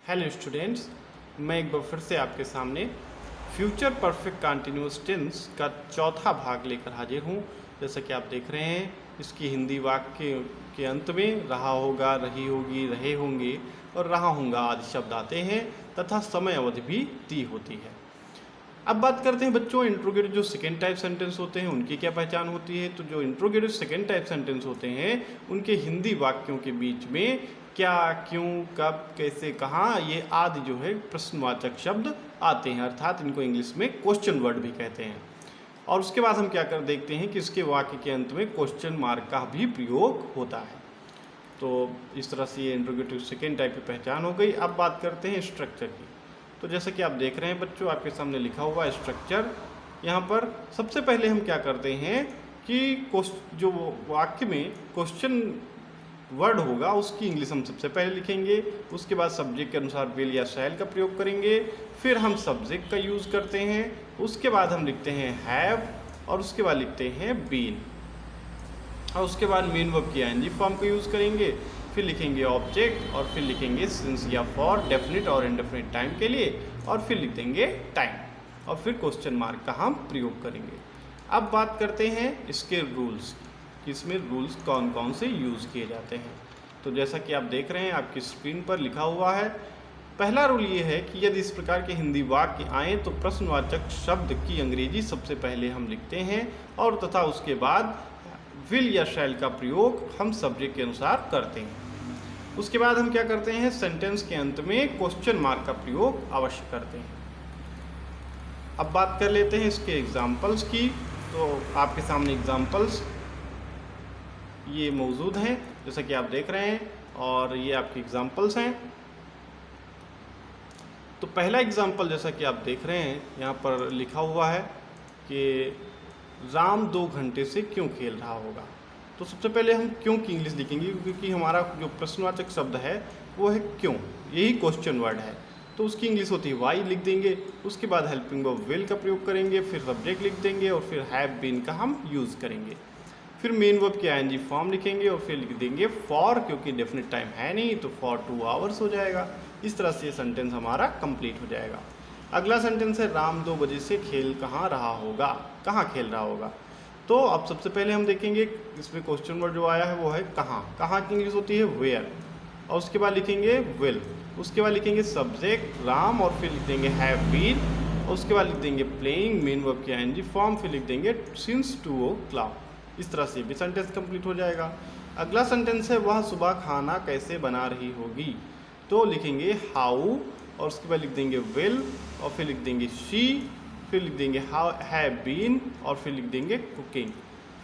Hello students, मैं एक बार फिर से आपके सामने फ्यूचर परफेक्ट कंटिन्यूअस टेंस का चौथा भाग लेकर हाजिर हूँ। जैसा कि आप देख रहे हैं, इसकी हिंदी वाक्य के अंत में रहा होगा, रही होगी, रहे होंगे और रहा होगा आदि शब्द आते हैं तथा समय अवधि भी दी होती है। अब बात करते हैं बच्चों, इंट्रोगेटिव जो सेकेंड टाइप सेंटेंस होते हैं उनकी क्या पहचान होती है। तो जो इंट्रोगेटिव सेकेंड टाइप सेंटेंस होते हैं उनके हिंदी वाक्यों के बीच में क्या, क्यों, कब, कैसे, कहाँ, ये आदि जो है प्रश्नवाचक शब्द आते हैं, अर्थात इनको इंग्लिश में क्वेश्चन वर्ड भी कहते हैं। और उसके बाद हम क्या कर देखते हैं कि इसके वाक्य के अंत में क्वेश्चन मार्क का भी प्रयोग होता है। तो इस तरह से ये इंट्रोगेटिव सेकेंड टाइप की पहचान हो गई। अब बात करते हैं स्ट्रक्चर की। तो जैसे कि आप देख रहे हैं बच्चों, आपके सामने लिखा हुआ है स्ट्रक्चर। यहाँ पर सबसे पहले हम क्या करते हैं कि जो वाक्य में क्वेश्चन वर्ड होगा उसकी इंग्लिश हम सबसे पहले लिखेंगे। उसके बाद सब्जेक्ट के अनुसार विल या शैल का प्रयोग करेंगे। फिर हम सब्जेक्ट का यूज़ करते हैं। उसके बाद हम लिखते हैं हैव और उसके बाद लिखते हैं बीन और उसके बाद मेन वर्ब की आईएनजी फॉर्म को यूज़ करेंगे। फिर लिखेंगे ऑब्जेक्ट और फिर लिखेंगे सिंस या फॉर डेफिनिट और इनडेफिनिट टाइम के लिए और फिर लिख देंगे टाइम और फिर क्वेश्चन मार्क का हम प्रयोग करेंगे। अब बात करते हैं इसके रूल्स कि इसमें रूल्स कौन कौन से यूज़ किए जाते हैं। तो जैसा कि आप देख रहे हैं आपकी स्क्रीन पर लिखा हुआ है, पहला रूल ये है कि यदि इस प्रकार के हिंदी वाक्य आए तो प्रश्नवाचक शब्द की अंग्रेजी सबसे पहले हम लिखते हैं और तथा उसके बाद विल या शैल का प्रयोग हम सब्जेक्ट के अनुसार करते हैं। उसके बाद हम क्या करते हैं, सेंटेंस के अंत में क्वेश्चन मार्क का प्रयोग अवश्य करते हैं। अब बात कर लेते हैं इसके एग्जाम्पल्स की। तो आपके सामने एग्जाम्पल्स ये मौजूद हैं जैसा कि आप देख रहे हैं और ये आपके एग्जाम्पल्स हैं। तो पहला एग्जाम्पल जैसा कि आप देख रहे हैं यहाँ पर लिखा हुआ है कि राम 2 घंटे से क्यों खेल रहा होगा। तो सबसे पहले हम क्यों की इंग्लिश लिखेंगे क्योंकि हमारा जो प्रश्नवाचक शब्द है वो है क्यों, यही क्वेश्चन वर्ड है। तो उसकी इंग्लिश होती है वाई, लिख देंगे। उसके बाद हेल्पिंग ऑफ विल का प्रयोग करेंगे, फिर सब्जेक्ट लिख देंगे और फिर हैव बीन का हम यूज़ करेंगे। फिर मेन वर्ब की आईएनजी फॉर्म लिखेंगे और फिर लिख देंगे फॉर, क्योंकि डेफिनेट टाइम है नहीं तो फॉर 2 आवर्स हो जाएगा। इस तरह से ये सेंटेंस हमारा कंप्लीट हो जाएगा। अगला सेंटेंस है राम 2 बजे से खेल कहाँ रहा होगा, कहाँ खेल रहा होगा। तो अब सबसे पहले हम देखेंगे इसमें क्वेश्चन वर्ड जो आया है वो है कहाँ। कहाँ की इंग्लिश होती है वेयर और उसके बाद लिखेंगे विल। उसके बाद लिखेंगे सब्जेक्ट राम और फिर लिख देंगे हैव बीन और उसके बाद लिख देंगे प्लेइंग, मेन वर्ब की आईएनजी फॉर्म, फिर लिख देंगे सिंस 2 o'clock। इस तरह से भी सेंटेंस कंप्लीट हो जाएगा। अगला सेंटेंस है वह सुबह खाना कैसे बना रही होगी। तो लिखेंगे हाउ और उसके बाद लिख देंगे विल और फिर लिख देंगे शी, फिर लिख देंगे हैव बीन और फिर लिख देंगे कुकिंग,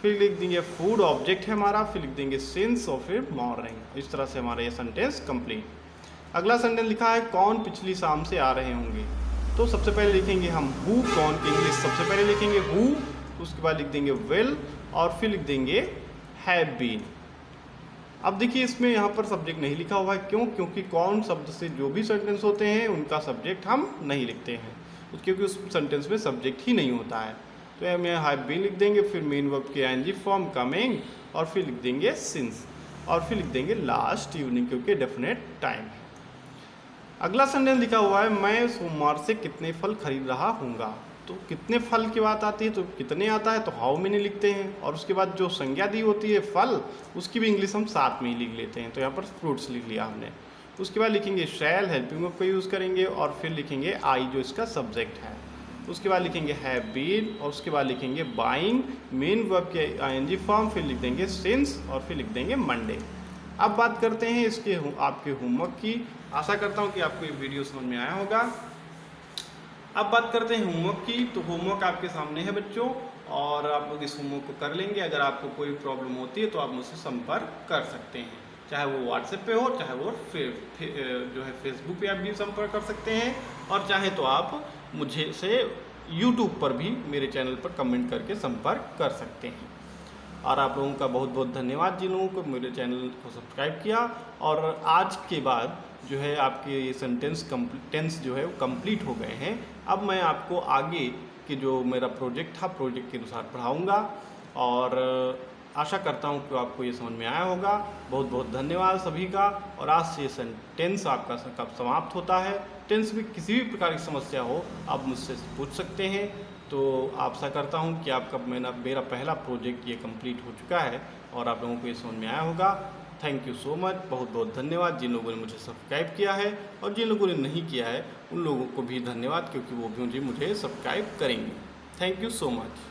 फिर लिख देंगे फूड ऑब्जेक्ट है हमारा, फिर लिख देंगे सिंस और फिर मॉर्निंग। इस तरह से हमारा ये सेंटेंस कंप्लीट। अगला सेंटेंस लिखा है कौन पिछली शाम से आ रहे होंगे। तो सबसे पहले लिखेंगे हम हु, कौन की इंग्लिश सबसे पहले लिखेंगे हु, उसके बाद लिख देंगे विल और फिर लिख देंगे हैव बीन। अब देखिए इसमें यहाँ पर सब्जेक्ट नहीं लिखा हुआ है, क्यों? क्योंकि कौन शब्द से जो भी सेंटेंस होते हैं उनका सब्जेक्ट हम नहीं लिखते हैं, क्योंकि उस सेंटेंस में सब्जेक्ट ही नहीं होता है। तो हमें हैव बीन लिख देंगे, फिर मेन वर्ब के आईएनजी फॉर्म कमिंग और फिर लिख देंगे सिंस और फिर लिख देंगे लास्ट इवनिंग, क्योंकि डेफिनेट टाइम है। अगला सेंटेंस लिखा हुआ है मैं सोमवार से कितने फल खरीद रहा हूँगा। तो कितने फल की बात आती है तो कितने आता है तो हाउ मेनी लिखते हैं और उसके बाद जो संज्ञा दी होती है फल, उसकी भी इंग्लिश हम साथ में ही लिख लेते हैं। तो यहाँ पर फ्रूट्स लिख लिया हमने। उसके बाद लिखेंगे शैल, हेल्पिंग वर्ब का यूज़ करेंगे और फिर लिखेंगे आई जो इसका सब्जेक्ट है। उसके बाद लिखेंगे हैव बीन और उसके बाद लिखेंगे बाइंग, मेन वर्ब के आईएनजी फॉर्म, फिर लिख देंगे सिंस और फिर लिख देंगे मंडे। अब बात करते हैं इसके आपके होमवर्क की। आशा करता हूँ कि आपको ये वीडियो समझ में आया होगा। अब बात करते हैं होमवर्क की। तो होमवर्क आपके सामने है बच्चों और आप लोग इस होमवर्क को कर लेंगे। अगर आपको कोई प्रॉब्लम होती है तो आप मुझसे संपर्क कर सकते हैं, चाहे वो व्हाट्सएप पे हो, चाहे वो जो है फेसबुक पे आप भी संपर्क कर सकते हैं और चाहे तो आप मुझे से यूट्यूब पर भी मेरे चैनल पर कमेंट करके संपर्क कर सकते हैं। और आप लोगों का बहुत बहुत धन्यवाद जिन लोगों को मेरे चैनल को सब्सक्राइब किया। और आज के बाद जो है आपके ये टेंस जो है वो कंप्लीट हो गए हैं। अब मैं आपको आगे के जो मेरा प्रोजेक्ट था प्रोजेक्ट के अनुसार पढ़ाऊँगा और आशा करता हूँ कि आपको ये समझ में आया होगा। बहुत बहुत धन्यवाद सभी का। और आज सेशन टेंस आपका कब समाप्त होता है। टेंस में किसी भी प्रकार की समस्या हो आप मुझसे पूछ सकते हैं। तो आशा करता हूँ कि आपका मेरा पहला प्रोजेक्ट ये कंप्लीट हो चुका है और आप लोगों को ये समझ में आया होगा। Thank you so much. बहुत बहुत धन्यवाद जिन लोगों ने मुझे सब्सक्राइब किया है, और जिन लोगों ने नहीं किया है उन लोगों को भी धन्यवाद, क्योंकि वो भी मुझे सब्सक्राइब करेंगे। Thank you so much.